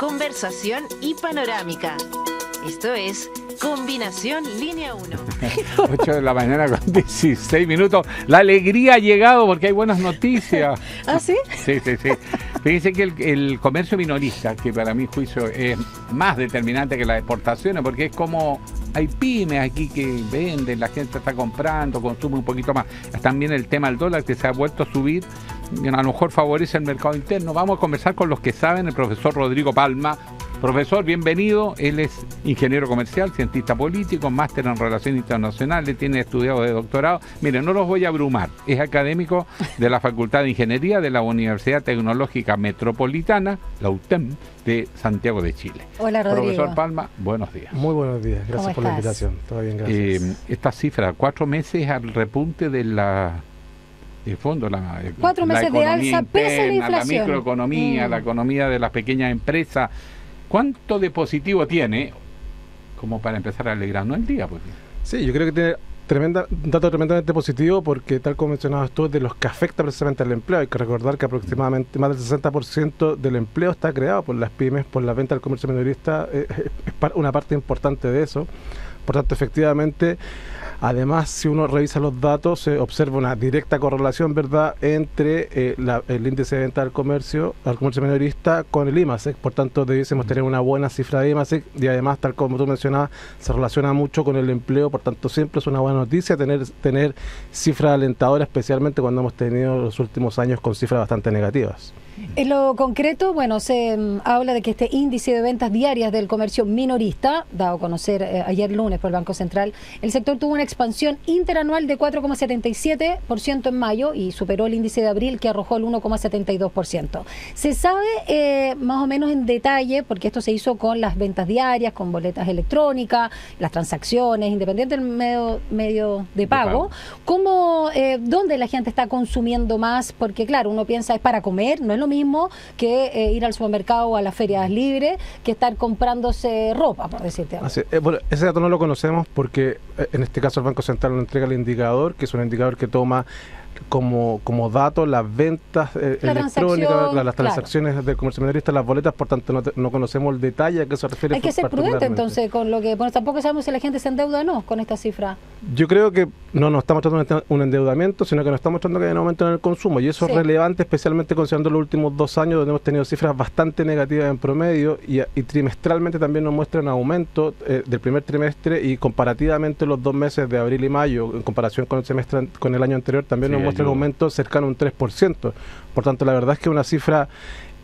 conversación y panorámica. Esto es Combinación Línea 1. 8 de la mañana con 16 minutos. La alegría ha llegado porque hay buenas noticias. ¿Ah, sí? Sí. Fíjense que el comercio minorista, que para mi juicio es más determinante que las exportaciones, porque es como hay pymes aquí que venden, la gente está comprando, consume un poquito más. También el tema del dólar que se ha vuelto a subir, y a lo mejor favorece el mercado interno. Vamos a conversar con los que saben, el profesor Rodrigo Palma. Profesor, bienvenido. Él es ingeniero comercial, cientista político, máster en Relaciones Internacionales, tiene estudiado de doctorado. Miren, no los voy a abrumar. Es académico de la Facultad de Ingeniería de la Universidad Tecnológica Metropolitana, la UTEM, de Santiago de Chile. Hola, Rodrigo. Profesor Palma, buenos días. Muy buenos días. Gracias por la invitación. Todo bien, gracias. Esta cifra, 4 meses al repunte de la... De fondo, 4 meses de alza, pese a la inflación. La microeconomía, la economía de las pequeñas empresas. ¿Cuánto de positivo tiene como para empezar a alegrarnos el día? Pues? Sí, yo creo que tiene un dato tremendamente positivo porque, tal como mencionabas tú, es de los que afecta precisamente al empleo. Hay que recordar que aproximadamente más del 60% del empleo está creado por las pymes, por la venta del comercio minorista, es una parte importante de eso. Por tanto, efectivamente, además, si uno revisa los datos, se observa una directa correlación, ¿verdad?, entre el índice de venta al comercio minorista con el IMASEC. Por tanto, debiésemos tener una buena cifra de IMASEC y además, tal como tú mencionabas, se relaciona mucho con el empleo. Por tanto, siempre es una buena noticia tener cifras alentadoras, especialmente cuando hemos tenido los últimos años con cifras bastante negativas. En lo concreto, bueno, se habla de que este índice de ventas diarias del comercio minorista, dado a conocer ayer lunes por el Banco Central, el sector tuvo una expansión interanual de 4,77% en mayo y superó el índice de abril, que arrojó el 1,72%. Se sabe más o menos en detalle, porque esto se hizo con las ventas diarias, con boletas electrónicas, las transacciones, independiente del medio de pago, cómo, dónde la gente está consumiendo más, porque claro, uno piensa es para comer, no es lo mismo que ir al supermercado o a las ferias libres que estar comprándose ropa, por decirte algo. Bueno, ese dato no lo conocemos porque en este caso el Banco Central nos entrega el indicador, que es un indicador que toma como dato las ventas electrónicas, las transacciones del comercio minorista, las boletas. Por tanto no conocemos el detalle a qué se refiere. Hay que ser prudente entonces con lo que, bueno, tampoco sabemos si la gente se endeuda o no con esta cifra. Yo creo que no está mostrando un endeudamiento, sino que nos está mostrando que hay un aumento en el consumo, y eso es relevante, especialmente considerando los últimos 2 años donde hemos tenido cifras bastante negativas en promedio, y trimestralmente también nos muestra un aumento del primer trimestre, y comparativamente los 2 meses de abril y mayo en comparación con el semestre, con el año anterior, también nos muestra un aumento cercano a un 3%. Por tanto, la verdad es que es una cifra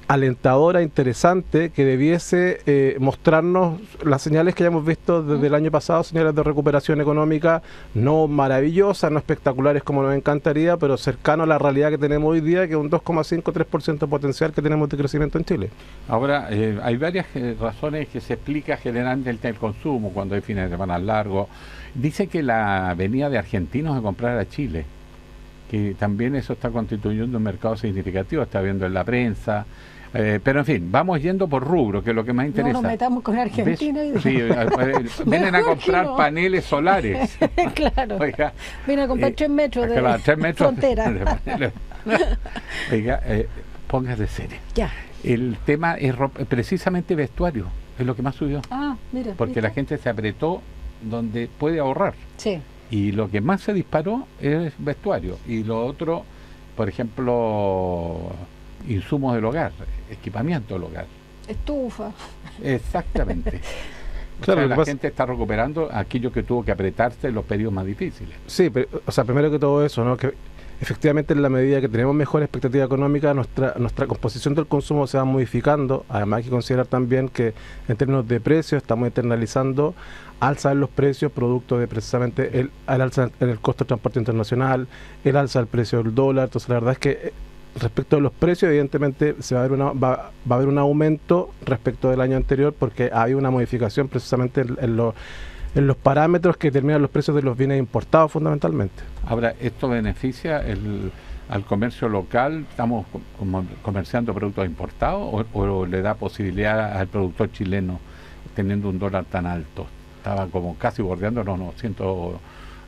alentadora, interesante, que debiese mostrarnos las señales que ya hemos visto desde el año pasado, señales de recuperación económica, no maravillosas, no espectaculares como nos encantaría, pero cercano a la realidad que tenemos hoy día, que es un 2,5-3% potencial que tenemos de crecimiento en Chile. Ahora, hay varias razones que se explica generalmente el consumo cuando hay fines de semana largos. Dice que la venida de argentinos a comprar a Chile, que también eso está constituyendo un mercado significativo, está viendo en la prensa, pero en fin, vamos yendo por rubro, que es lo que más interesa. No nos metamos con Argentina. Sí, vienen a comprar paneles solares. Claro. Oiga, vienen a comprar 3 metros de 3 metros frontera. Oiga, póngase serio. Ya. El tema es precisamente vestuario, es lo que más subió. Mira. Porque ¿viste? la gente se apretó donde puede ahorrar. Sí. Y lo que más se disparó es vestuario. Y lo otro, por ejemplo, insumos del hogar, equipamiento del hogar. Estufa. Exactamente. Claro, o sea, la gente está recuperando aquello que tuvo que apretarse en los periodos más difíciles. Sí, pero, o sea, primero que todo eso, ¿no? Que efectivamente, en la medida que tenemos mejor expectativa económica, nuestra composición del consumo se va modificando. Además, hay que considerar también que en términos de precios estamos internalizando alza en los precios producto de precisamente el alza en el costo de transporte internacional, el alza del precio del dólar. Entonces, la verdad es que respecto de los precios, evidentemente va a haber un aumento respecto del año anterior, porque hay una modificación precisamente en los parámetros que determinan los precios de los bienes importados fundamentalmente. Ahora, ¿esto beneficia al comercio local? ¿Estamos comerciando productos importados o le da posibilidad al productor chileno teniendo un dólar tan alto? Estaba como casi bordeando los 900,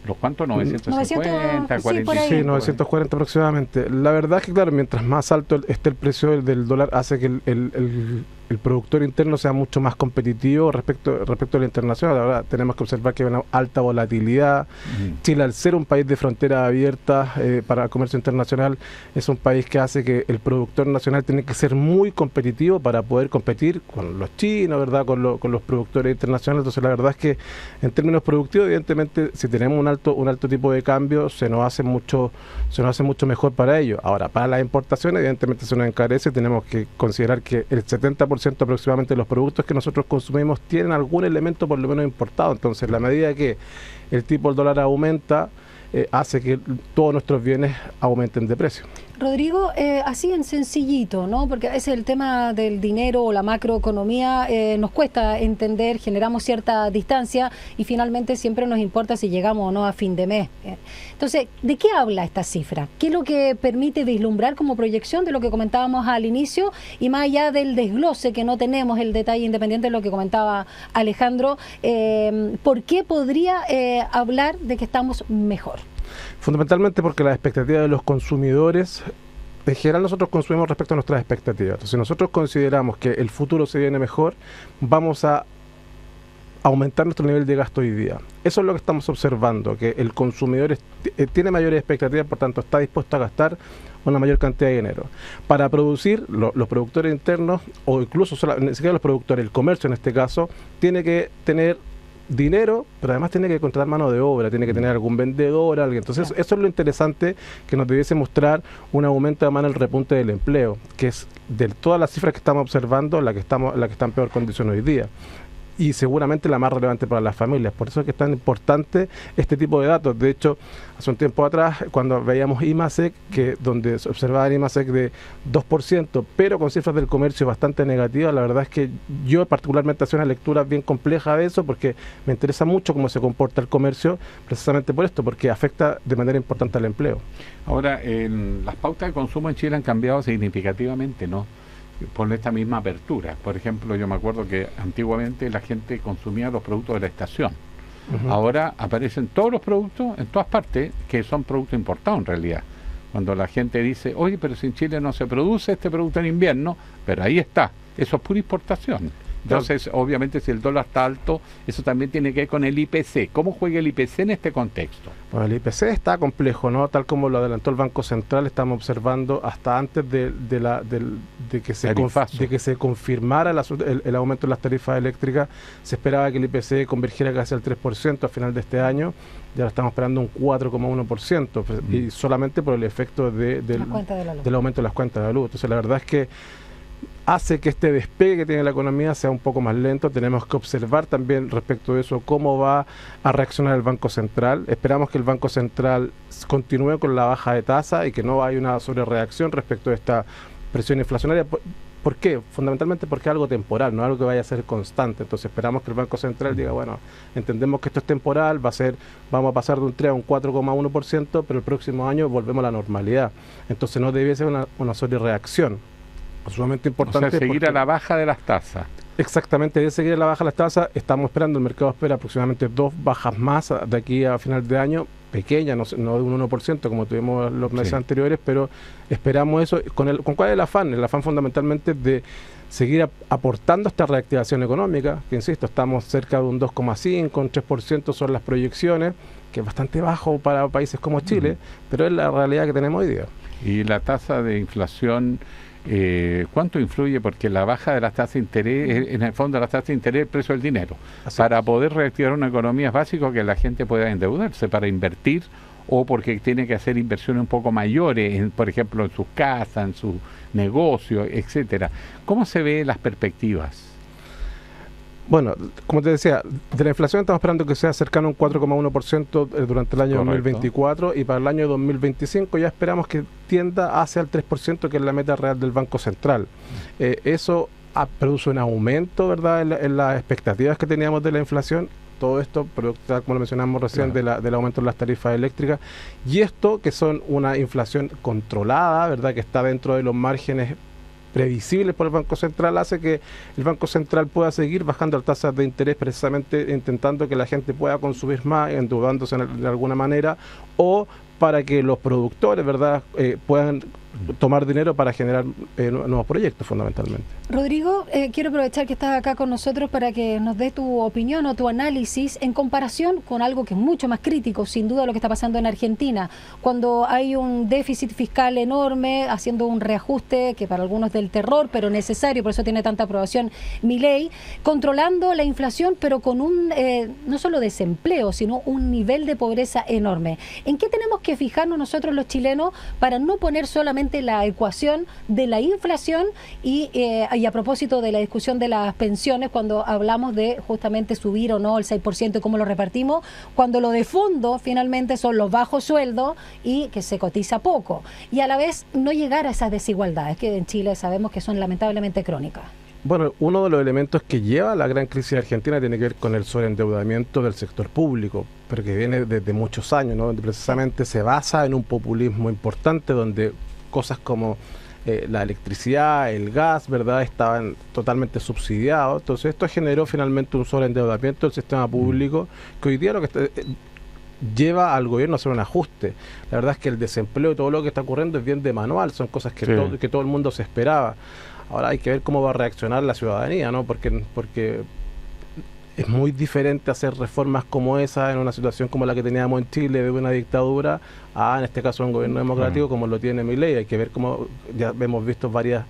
¿los cuántos? 950, 45. Sí, 940 aproximadamente. La verdad es que, claro, mientras más alto esté el precio del dólar, hace que el productor interno sea mucho más competitivo respecto a la internacional. Ahora tenemos que observar que hay una alta volatilidad. Chile, al ser un país de frontera abierta para el comercio internacional, es un país que hace que el productor nacional tiene que ser muy competitivo para poder competir con los chinos, ¿verdad? Con los productores internacionales. Entonces la verdad es que en términos productivos, evidentemente, si tenemos un alto tipo de cambio, se nos hace mucho mejor para ello. Ahora, para las importaciones, evidentemente se nos encarece. Tenemos que considerar que el 70% aproximadamente de los productos que nosotros consumimos tienen algún elemento por lo menos importado. Entonces, la medida que el tipo del dólar aumenta, hace que todos nuestros bienes aumenten de precio. Rodrigo, así en sencillito, ¿no? Porque a veces el tema del dinero o la macroeconomía nos cuesta entender, generamos cierta distancia y finalmente siempre nos importa si llegamos o no a fin de mes. Entonces, ¿de qué habla esta cifra? ¿Qué es lo que permite vislumbrar como proyección de lo que comentábamos al inicio? Y más allá del desglose que no tenemos, el detalle independiente de lo que comentaba Alejandro, ¿por qué podría hablar de que estamos mejor? Fundamentalmente porque las expectativas de los consumidores, en general nosotros consumimos respecto a nuestras expectativas. Entonces, si nosotros consideramos que el futuro se viene mejor, vamos a aumentar nuestro nivel de gasto hoy día. Eso es lo que estamos observando, que el consumidor tiene mayores expectativas, por tanto está dispuesto a gastar una mayor cantidad de dinero. Para producir, los productores internos, o incluso ni siquiera los productores, el comercio en este caso, tiene que tener dinero, pero además tiene que contratar mano de obra, tiene que tener algún vendedor, alguien. Entonces, eso es lo interesante que nos debiese mostrar un aumento de mano el repunte del empleo, que es de todas las cifras que estamos observando, la que está en peor condición hoy día. Y seguramente la más relevante para las familias. Por eso es que es tan importante este tipo de datos. De hecho, hace un tiempo atrás, cuando veíamos IMASEC, donde se observaba el IMASEC de 2%, pero con cifras del comercio bastante negativas, la verdad es que yo particularmente hacía una lectura bien compleja de eso, porque me interesa mucho cómo se comporta el comercio, precisamente por esto, porque afecta de manera importante al empleo. Ahora, las pautas de consumo en Chile han cambiado significativamente, ¿no? Por esta misma apertura. Por ejemplo, yo me acuerdo que antiguamente la gente consumía los productos de la estación. Ahora aparecen todos los productos en todas partes que son productos importados en realidad. Cuando la gente dice, oye, pero si en Chile no se produce este producto en invierno, pero ahí está, eso es pura importación. Entonces, obviamente, si el dólar está alto, eso también tiene que ver con el IPC. ¿Cómo juega el IPC en este contexto? Bueno, el IPC está complejo, ¿no? Tal como lo adelantó el Banco Central, estamos observando hasta antes de que se confirmara el aumento de las tarifas eléctricas, se esperaba que el IPC convergiera casi al 3% a final de este año. Ya lo estamos esperando un 4,1%, y solamente por el efecto del aumento de las cuentas de la luz. Entonces, la verdad es que hace que este despegue que tiene la economía sea un poco más lento. Tenemos que observar también respecto de eso cómo va a reaccionar el Banco Central. Esperamos que el Banco Central continúe con la baja de tasa y que no haya una sobrereacción respecto a esta presión inflacionaria. ¿Por qué? Fundamentalmente porque es algo temporal, no es algo que vaya a ser constante. Entonces esperamos que el Banco Central diga, bueno, entendemos que esto es temporal, vamos a pasar de un 3 a un 4,1%, pero el próximo año volvemos a la normalidad. Entonces no debe ser una sobrereacción. Sumamente importante. O sea, seguir a la baja de las tasas. Exactamente, debe seguir a la baja de las tasas. Estamos esperando, el mercado espera aproximadamente 2 bajas más de aquí a final de año, pequeña, no de un 1% como tuvimos los meses anteriores, pero esperamos eso. ¿Con cuál es el afán? El afán fundamentalmente de seguir aportando esta reactivación económica, que insisto, estamos cerca de un 2,5, un 3% son las proyecciones, que es bastante bajo para países como Chile, pero es la realidad que tenemos hoy día. Y la tasa de inflación, ¿cuánto influye? Porque la baja de las tasas de interés, en el fondo las tasas de interés, el precio del dinero. Para poder reactivar una economía es básico que la gente pueda endeudarse para invertir, o porque tiene que hacer inversiones un poco mayores, por ejemplo, en sus casas, en sus negocios, etcétera. ¿Cómo se ven las perspectivas? Bueno, como te decía, de la inflación estamos esperando que sea cercano a un 4,1% durante el año 2024, y para el año 2025 ya esperamos que tienda hacia el 3%, que es la meta real del Banco Central. Eso produce un aumento, ¿verdad?, en las expectativas que teníamos de la inflación. Todo esto, producto, como lo mencionamos recién, del aumento de las tarifas eléctricas, y esto que son una inflación controlada, ¿verdad?, que está dentro de los márgenes previsibles por el Banco Central, hace que el Banco Central pueda seguir bajando las tasas de interés, precisamente intentando que la gente pueda consumir más, endeudándose de alguna manera, o para que los productores, ¿verdad?, puedan tomar dinero para generar nuevos proyectos, fundamentalmente. Rodrigo, quiero aprovechar que estás acá con nosotros para que nos des tu opinión o tu análisis en comparación con algo que es mucho más crítico, sin duda, lo que está pasando en Argentina, cuando hay un déficit fiscal enorme, haciendo un reajuste que para algunos es del terror, pero necesario, por eso tiene tanta aprobación Milei, controlando la inflación, pero con un no solo desempleo, sino un nivel de pobreza enorme. ¿En qué tenemos que fijarnos nosotros los chilenos para no poner solamente la ecuación de la inflación y a propósito de la discusión de las pensiones, cuando hablamos de justamente subir o no el 6% y cómo lo repartimos, cuando lo de fondo finalmente son los bajos sueldos y que se cotiza poco, y a la vez no llegar a esas desigualdades que en Chile sabemos que son lamentablemente crónicas? Bueno, uno de los elementos que lleva a la gran crisis argentina tiene que ver con el sobreendeudamiento del sector público, pero que viene desde muchos años, ¿no?, donde precisamente se basa en un populismo importante, donde cosas como la electricidad, el gas, ¿verdad?, estaban totalmente subsidiados. Entonces esto generó finalmente un sobreendeudamiento del sistema público que hoy día lo que lleva al gobierno a hacer un ajuste. La verdad es que el desempleo y todo lo que está ocurriendo es bien de manual, son cosas que, que todo el mundo se esperaba. Ahora hay que ver cómo va a reaccionar la ciudadanía, ¿no?, porque es muy diferente hacer reformas como esa en una situación como la que teníamos en Chile, de una dictadura, a en este caso un gobierno democrático como lo tiene Milei. Hay que ver cómo, ya hemos visto varias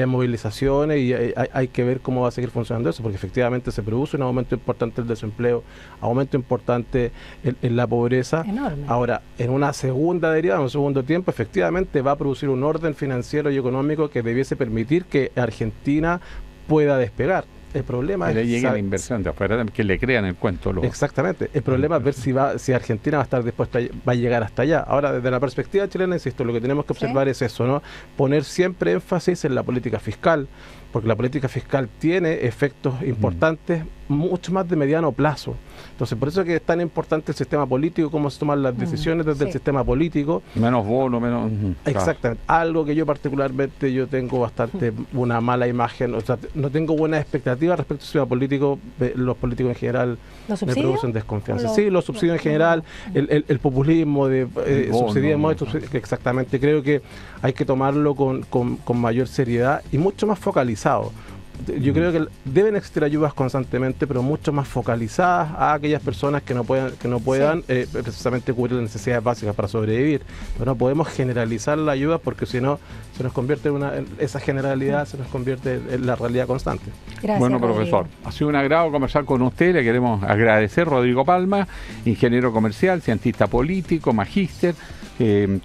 movilizaciones y hay que ver cómo va a seguir funcionando eso, porque efectivamente se produce un aumento importante del desempleo, aumento importante en la pobreza. Enorme. Ahora, en una segunda derivada, en un segundo tiempo, efectivamente va a producir un orden financiero y económico que debiese permitir que Argentina pueda despegar. El problema que es le llegue la inversión de afuera, que le crean el cuento. Exactamente. El problema es ver si Argentina va a estar dispuesta, va a llegar hasta allá. Ahora, desde la perspectiva chilena, insisto, lo que tenemos que observar es eso, ¿no? Poner siempre énfasis en la política fiscal, porque la política fiscal tiene efectos importantes, mucho más de mediano plazo. Entonces, por eso es que es tan importante el sistema político, cómo se toman las decisiones desde el sistema político. Menos bono, menos... Exactamente. Algo que yo particularmente tengo bastante una mala imagen, o sea, no tengo buenas expectativas respecto al sistema político. Los políticos en general me producen desconfianza. Sí, los subsidios en general, el populismo de subsidios, exactamente. Creo que hay que tomarlo con mayor seriedad y mucho más focalizado. Yo creo que deben existir ayudas constantemente, pero mucho más focalizadas a aquellas personas que no puedan precisamente cubrir las necesidades básicas para sobrevivir. Pero no podemos generalizar la ayuda, porque si no se nos convierte esa generalidad se nos convierte en la realidad constante. Gracias, bueno, Rodrigo. profesor, ha sido un agrado conversar con usted. Le queremos agradecer. Rodrigo Palma, ingeniero comercial, cientista político, magíster,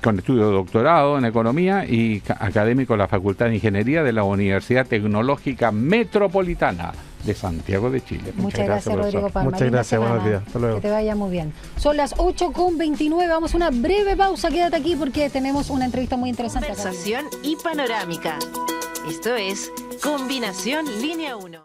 con estudio de doctorado en economía y académico de la Facultad de Ingeniería de la Universidad Tecnológica Metropolitana de Santiago de Chile. Muchas gracias, Rodrigo Palma. Muchas gracias, buenos días. Hasta luego. Que te vaya muy bien. Son las 8:29, vamos a una breve pausa. Quédate aquí porque tenemos una entrevista muy interesante. Conversación y panorámica. Esto es Combinación Línea 1.